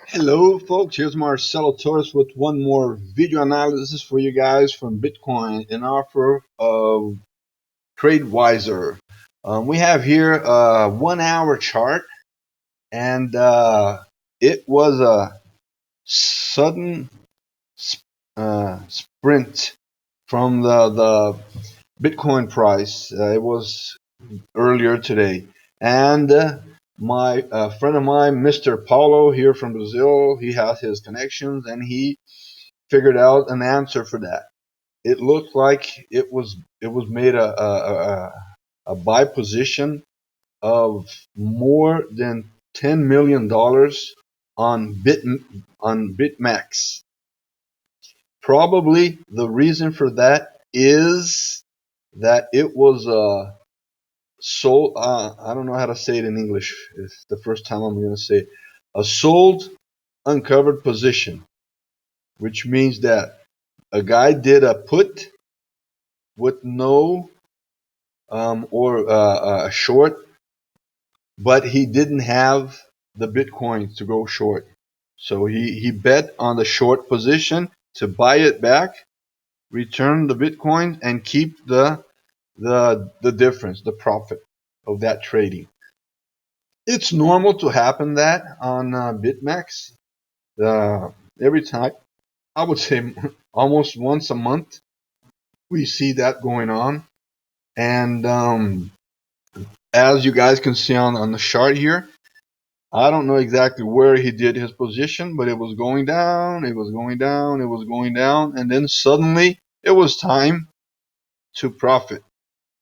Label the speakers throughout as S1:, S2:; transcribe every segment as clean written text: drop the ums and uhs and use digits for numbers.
S1: Hello folks, here's Marcelo Torres with one more video analysis for you guys from Bitcoin, an offer of TradeWiser. We have here a 1 hour chart, and it was a sudden sprint from the Bitcoin price. It was earlier today. And my friend of mine, Mr. Paulo here from Brazil, he has his connections and he figured out an answer for that. It looked like it was made a buy position of more than $10 million on BitMax. Probably the reason for that is that it was sold. I don't know how to say it in English. It's the first time I'm going to say it. A sold uncovered position, which means that a guy did a put with no or a short, but he didn't have the Bitcoin to go short. So he bet on the short position to buy it back, return the Bitcoin, and keep the difference, the profit of that trading. It's normal to happen that on BitMax. Every time, I would say almost once a month, we see that going on. And as you guys can see on the chart here, I don't know exactly where he did his position, but it was going down, it was going down, it was going down, and then suddenly it was time to profit.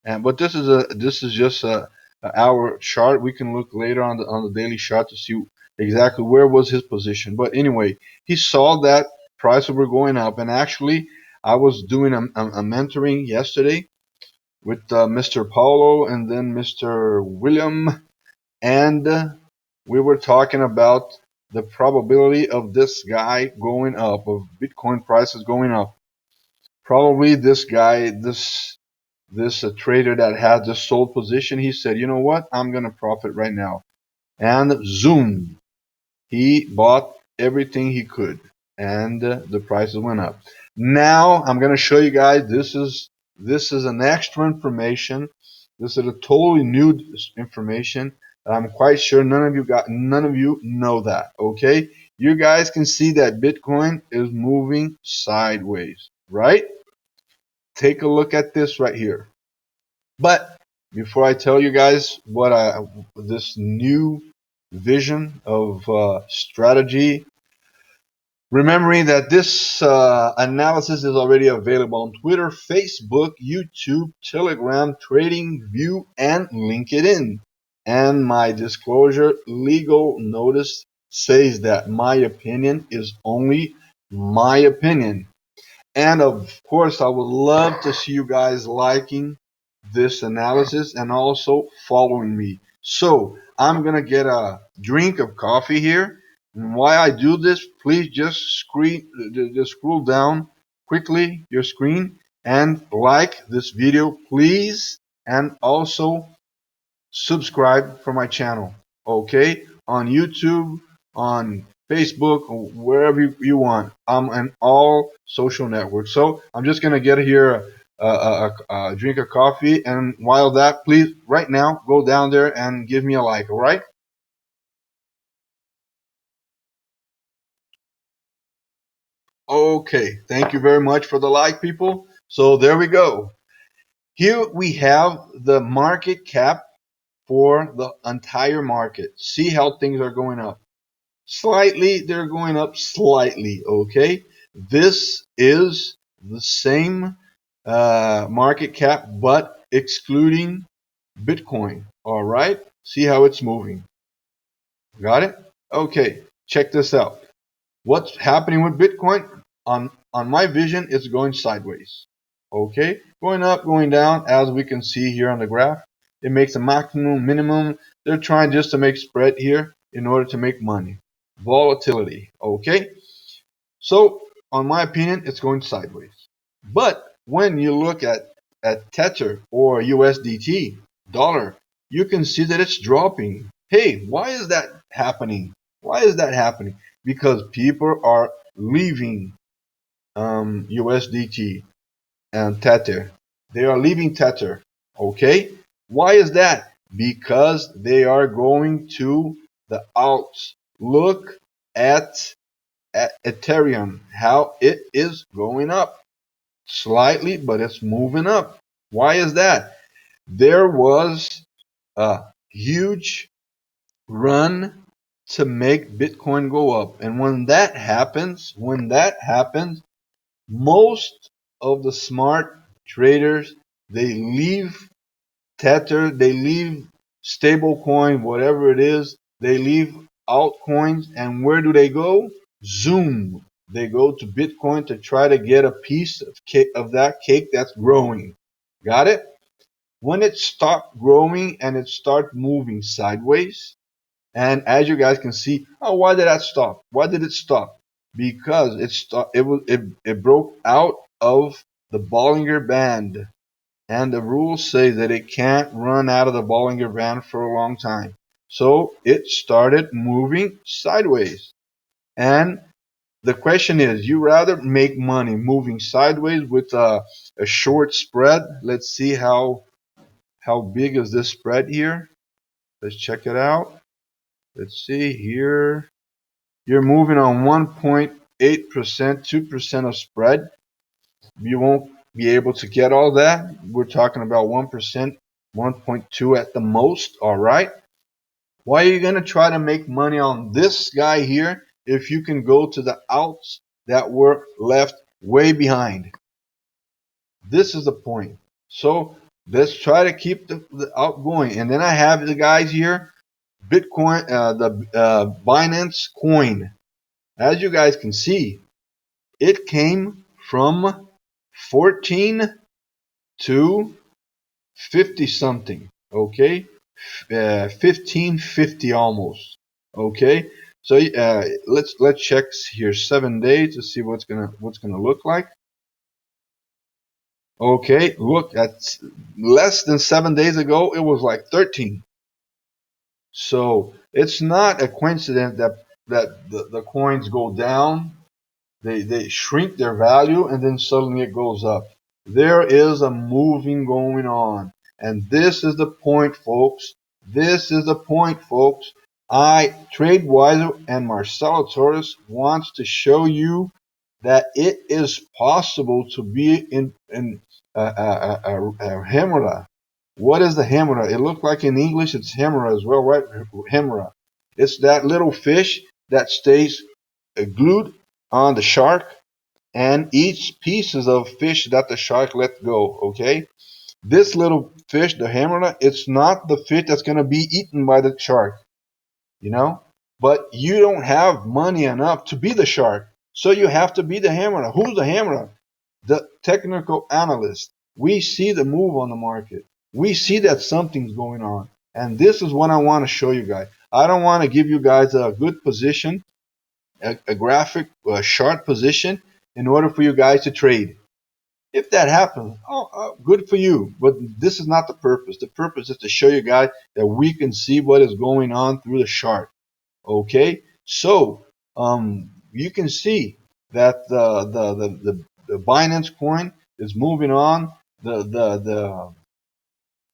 S1: And but this is just a hour chart. We can look later on the daily chart to see exactly where was his position. But anyway, he saw that prices were going up, and actually, I was doing a mentoring yesterday with Mr. Paulo and then Mr. William, and we were talking about the probability of this guy going up, of Bitcoin prices going up. Probably this guy, this trader that had the sold position, he said, you know what, I'm going to profit right now. And zoom, he bought everything he could, and the prices went up. Now I'm going to show you guys, this is an extra information. This is a totally new information. I'm quite sure none of you know that. Okay, you guys can see that Bitcoin is moving sideways, right? Take a look at this right here. But before I tell you guys this new vision of strategy, remembering that this analysis is already available on Twitter, Facebook, YouTube, Telegram, TradingView, and LinkedIn. And my disclosure legal notice says that my opinion is only my opinion. And of course, I would love to see you guys liking this analysis and also following me. So I'm going to get a drink of coffee here. And while I do this, please just scroll down quickly your screen and like this video, please. And also subscribe for my channel, okay? On YouTube, on Facebook, or wherever you want. I'm on all social networks. So I'm just gonna get here a drink of coffee, and while that, please right now go down there and give me a like. All right? Okay. Thank you very much for the like, people. So there we go. Here we have the market cap for the entire market. See how things are going up. Slightly, they're going up slightly, okay? This is the same market cap, but excluding Bitcoin, all right? See how it's moving. Got it? Okay, check this out. What's happening with Bitcoin? On my vision, it's going sideways, okay? Going up, going down, as we can see here on the graph. It makes a maximum, minimum. They're trying just to make spread here in order to make money. Volatility, okay? So, on my opinion, it's going sideways. But when you look at Tether or USDT, dollar, you can see that it's dropping. Hey, why is that happening? Why is that happening? because people are leaving USDT and Tether. They are leaving Tether. Okay? Why is that? Because they are going to the alts. Look at Ethereum, how it is going up slightly, but it's moving up. Why is that? There was a huge run to make Bitcoin go up. And when that happens, most of the smart traders, they leave Tether, they leave stablecoin, whatever it is, they leave altcoins, and where do they go? Zoom. They go to Bitcoin to try to get a piece of cake, of that cake that's growing. Got it? When it stopped growing and it started moving sideways, and as you guys can see, oh, why did that stop? Why did it stop? Because it broke out of the Bollinger Band, and the rules say that it can't run out of the Bollinger Band for a long time. So it started moving sideways. And the question is, you rather make money moving sideways with a short spread? Let's see how big is this spread here. Let's check it out. Let's see here. You're moving on 1.8%, 2% of spread. You won't be able to get all that. We're talking about 1%, 1.2 at the most. All right. Why are you going to try to make money on this guy here if you can go to the outs that were left way behind? This is the point. So let's try to keep the out going. And then I have the guys here, Bitcoin, the Binance coin. As you guys can see, it came from 14 to 50 something. Okay, 1550 almost. Okay, so let's check here 7 days to see what's gonna look like. Okay, look, at less than 7 days ago it was like 13. So it's not a coincidence that the coins go down. They shrink their value and then suddenly it goes up. There is a moving going on. And this is the point, folks. This is the point, folks. TradeWiser and Marcelo Torres wants to show you that it is possible to be in a hemorrhage. What is the hemorrhage? It looks like in English it's hemorrhage as well, right? Hemorrhage. It's that little fish that stays glued on the shark and eats pieces of fish that the shark let go. Okay, this little fish, the hemorrhage, it's not the fish that's going to be eaten by the shark, you know, but you don't have money enough to be the shark, so you have to be the hemorrhage. Who's the hemorrhage? The technical analyst. We see the move on the market, we see that something's going on, and this is what I want to show you guys. I don't want to give you guys a good position, a graphic, a short position in order for you guys to trade. If that happens, good for you. But this is not the purpose. The purpose is to show you guys that we can see what is going on through the chart. Okay, so you can see that the Binance coin is moving on. The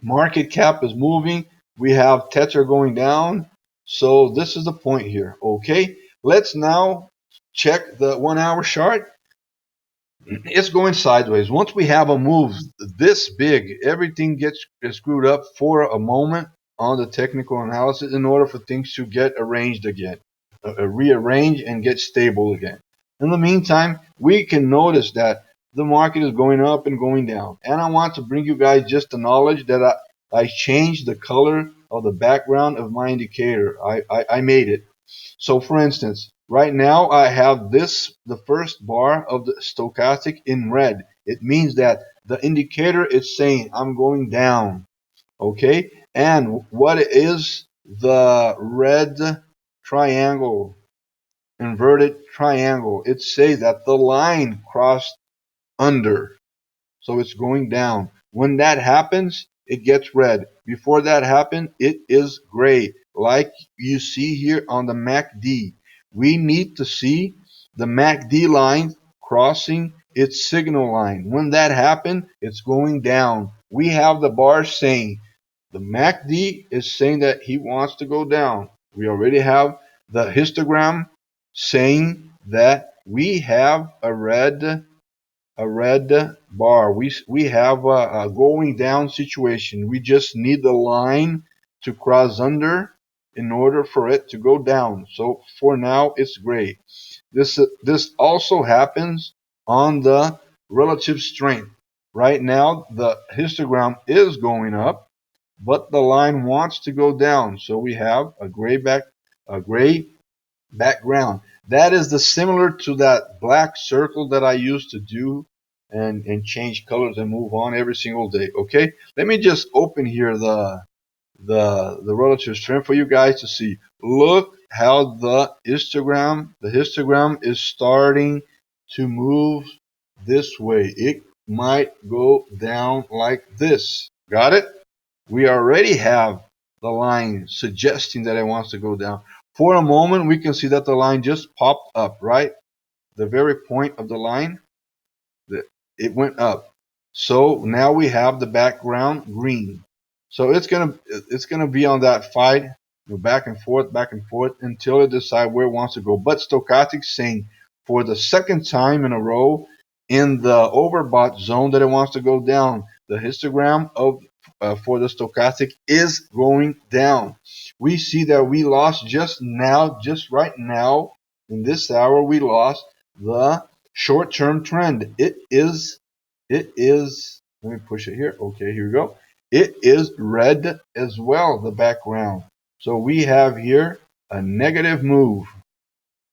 S1: market cap is moving. We have Tether going down. So this is the point here. Okay, let's now check the 1 hour chart. It's going sideways. Once we have a move this big, everything gets screwed up for a moment on the technical analysis in order for things to get arranged again, rearrange and get stable again. In the meantime, we can notice that the market is going up and going down. And I want to bring you guys just the knowledge that I changed the color of the background of my indicator. I made it. So for instance, right now I have the first bar of the stochastic in red. It means that the indicator is saying I'm going down. Okay? And what is the red triangle, inverted triangle? It says that the line crossed under. So it's going down. When that happens, it gets red. Before that happens, it is gray, like you see here on the MACD. we need to see the MACD line crossing its signal line. When that happens, it's going down. We have the bar saying, the MACD is saying that he wants to go down. We already have the histogram saying that we have a red bar. We have a going down situation. We just need the line to cross under in order for it to go down. So for now, it's gray. This also happens on the relative strength. Right now, the histogram is going up, but the line wants to go down. So we have a gray background. That is the similar to that black circle that I used to do and change colors and move on every single day. Okay, let me just open here the relative strength for you guys to see. Look how the histogram is starting to move this way. It might go down like this. Got it? We already have the line suggesting that it wants to go down. For a moment, we can see that the line just popped up, right? The very point of the line, it went up. So now we have the background green. So it's gonna be on that fight, back and forth until it decides where it wants to go. But stochastic saying for the second time in a row in the overbought zone that it wants to go down. The histogram of for the stochastic is going down. We see that we lost just right now, in this hour, we lost the short-term trend. It is, let me push it here. Okay, here we go. It is red as well, the background. So we have here a negative move.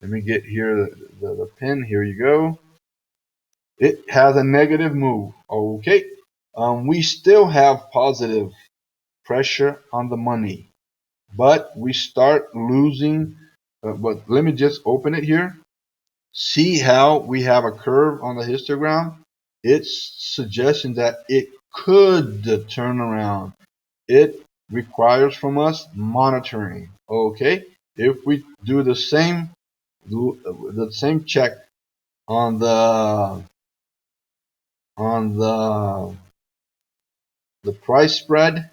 S1: Let me get here the pin. Here you go. It has a negative move. Okay. We still have positive pressure on the money, but we start losing. But let me just open it here. See how we have a curve on the histogram? It's suggesting that it could turn around. It requires from us monitoring. Okay, if we do the same check on the price spread,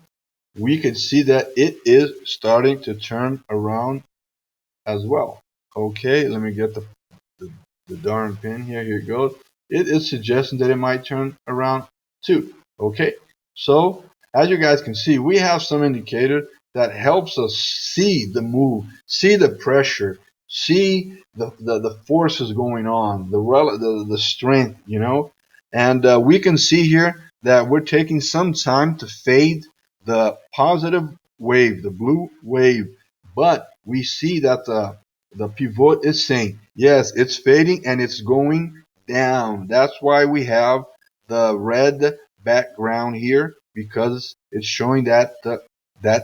S1: we can see that it is starting to turn around as well. Okay, let me get the darn pin here. Here it goes. It is suggesting that it might turn around too. Okay, so as you guys can see, we have some indicator that helps us see the move, see the pressure, see the forces going on, the strength, and we can see here that we're taking some time to fade the positive wave, the blue wave, but we see that the pivot is saying, yes, it's fading and it's going down. That's why we have the red background here, because it's showing that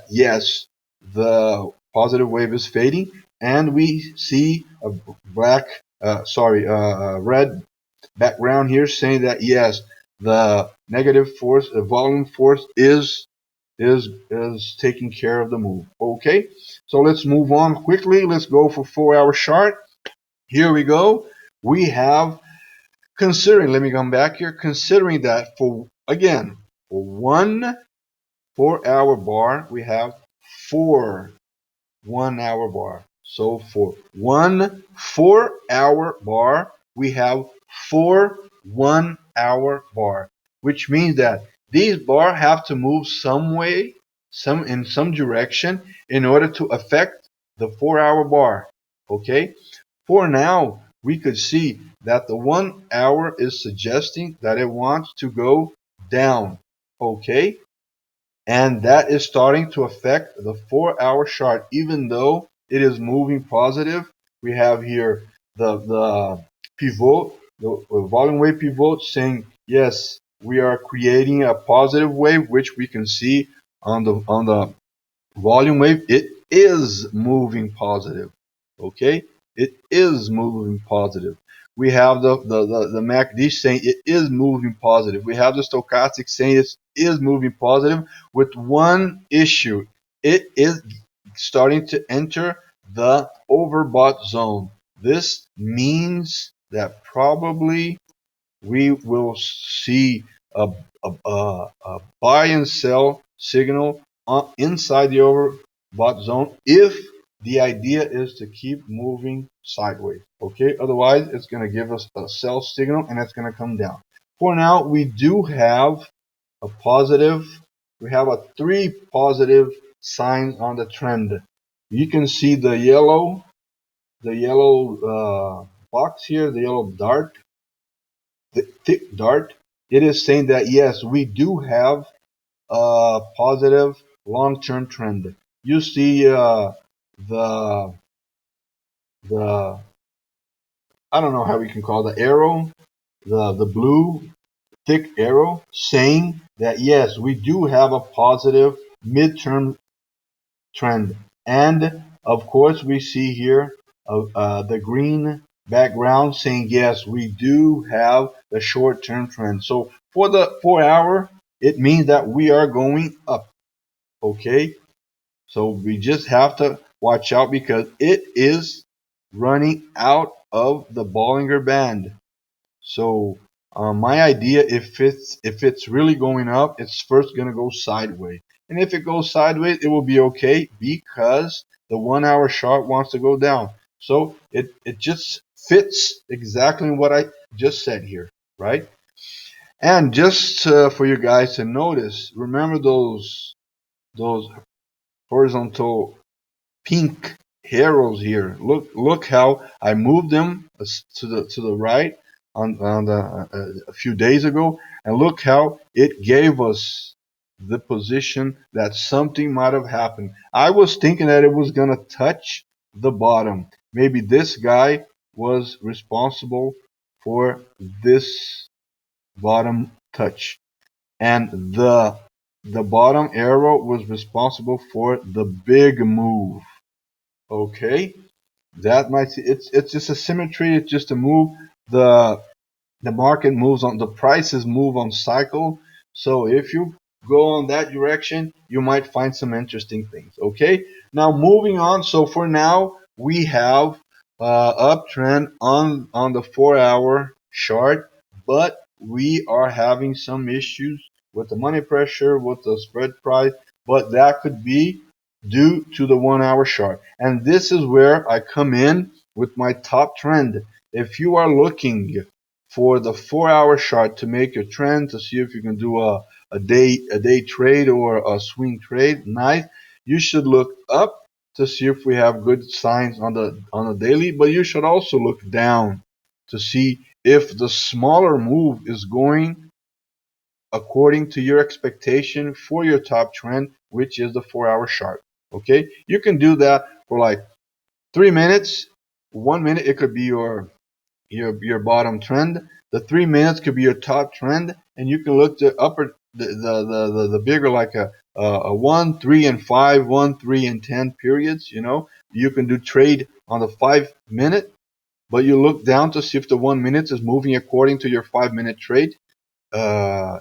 S1: yes, the positive wave is fading, and we see a red background here saying that yes, the negative force, the volume force is taking care of the move. Okay, so let's move on quickly. Let's go for 4-hour chart. Here we go. We have, considering, let me come back here, considering that for 1 4-hour bar, we have 4 1-hour bar. So for 1 4-hour bar, we have 4 1-hour bar, which means that these bars have to move some way, in some direction, in order to affect the 4-hour bar. Okay, for now, we could see that the 1 hour is suggesting that it wants to go down. Okay, and that is starting to affect the 4-hour chart, even though it is moving positive. We have here the pivot, the volume wave pivot, saying yes, we are creating a positive wave, which we can see on the volume wave. It is moving positive. Okay, it is moving positive. We have the MACD saying it is moving positive. We have the stochastic saying it is moving positive, with one issue. It is starting to enter the overbought zone. This means that probably we will see a, a buy and sell signal inside the overbought zone if the idea is to keep moving sideways. Okay, otherwise it's going to give us a sell signal and it's going to come down. For now, we do have a positive. We have a 3 positive signs on the trend. You can see the yellow box here, the yellow dart, the thick dart. It is saying that yes, we do have a positive long-term trend. You see the the I don't know how we can call the arrow, the blue thick arrow saying that yes, we do have a positive midterm trend. And of course, we see here the green background saying yes, we do have the short term trend. So for the 4 hour, it means that we are going up. Okay, so we just have to watch out because it is running out of the Bollinger Band. So my idea, if it's really going up, it's first gonna go sideways, and if it goes sideways, it will be okay because the 1 hour chart wants to go down. So it just fits exactly what I just said here, right? And just for you guys to notice, remember those horizontal pink arrows here. Look how I moved them to the right on a few days ago, and look how it gave us the position that something might have happened. I was thinking that it was gonna touch the bottom. Maybe this guy was responsible for this bottom touch, and the bottom arrow was responsible for the big move. Okay, that might it's just a symmetry. It's just a move. The market moves on. The prices move on cycle. So if you go on that direction, you might find some interesting things. Okay. Now moving on. So for now we have uptrend on the 4 hour chart, but we are having some issues with the money pressure, with the spread price, but that could be due to the 1 hour chart. And this is where I come in with my top trend. If you are looking for the 4 hour chart to make your trend to see if you can do a day trade or a swing trade, nice. You should look up to see if we have good signs on the daily, but you should also look down to see if the smaller move is going according to your expectation for your top trend, which is the 4 hour chart. Okay, you can do that for like 3 minutes. 1 minute it could be your bottom trend. The 3 minutes could be your top trend, and you can look the upper the bigger like a 1, 3, and 5, 1, 3, and 10 periods. You can do trade on the 5 minute, but you look down to see if the 1 minute is moving according to your 5 minute uh,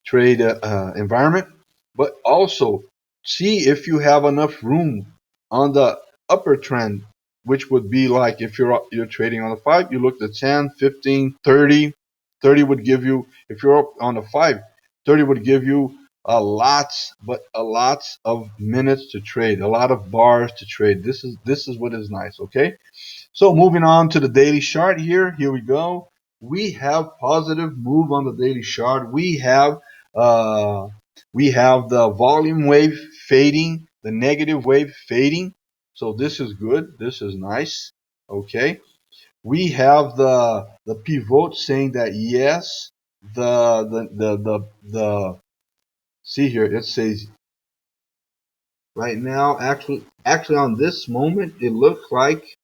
S1: trade environment, but also see if you have enough room on the upper trend, which would be like if you're trading on the 5, you look at 10, 15, 30. 30 would give you, if you're up on the 5, 30 would give you a lot of minutes to trade, a lot of bars to trade. This is what is nice, okay? So moving on to the daily chart here. Here we go. We have positive move on the daily chart. Uh, we have the volume wave fading, the negative wave fading. So this is good. This is nice. Okay. We have the pivot saying that yes, the see here it says right now actually on this moment it looks like.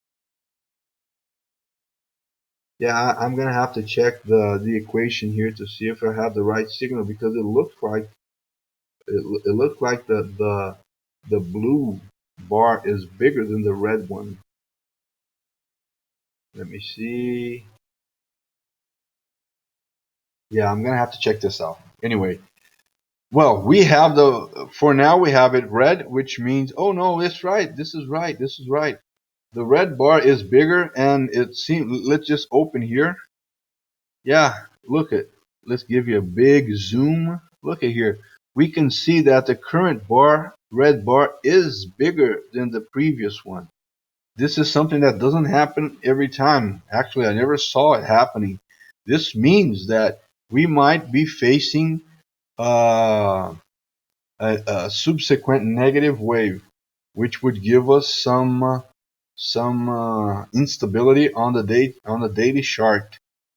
S1: Yeah, I'm gonna have to check the equation here to see if I have the right signal because it looks like the blue bar is bigger than the red one. Let me see. Yeah, I'm gonna have to check this out. Anyway, Well, we have for now we have it red, which means, oh no, it's right. This is right. This is right. The red bar is bigger, and it seems. Let's just open here. Yeah, look at. Let's give you a big zoom. Look at here. We can see that the current bar, red bar, is bigger than the previous one. This is something that doesn't happen every time. Actually, I never saw it happening. This means that we might be facing uh, a subsequent negative wave, which would give us some instability on the daily chart.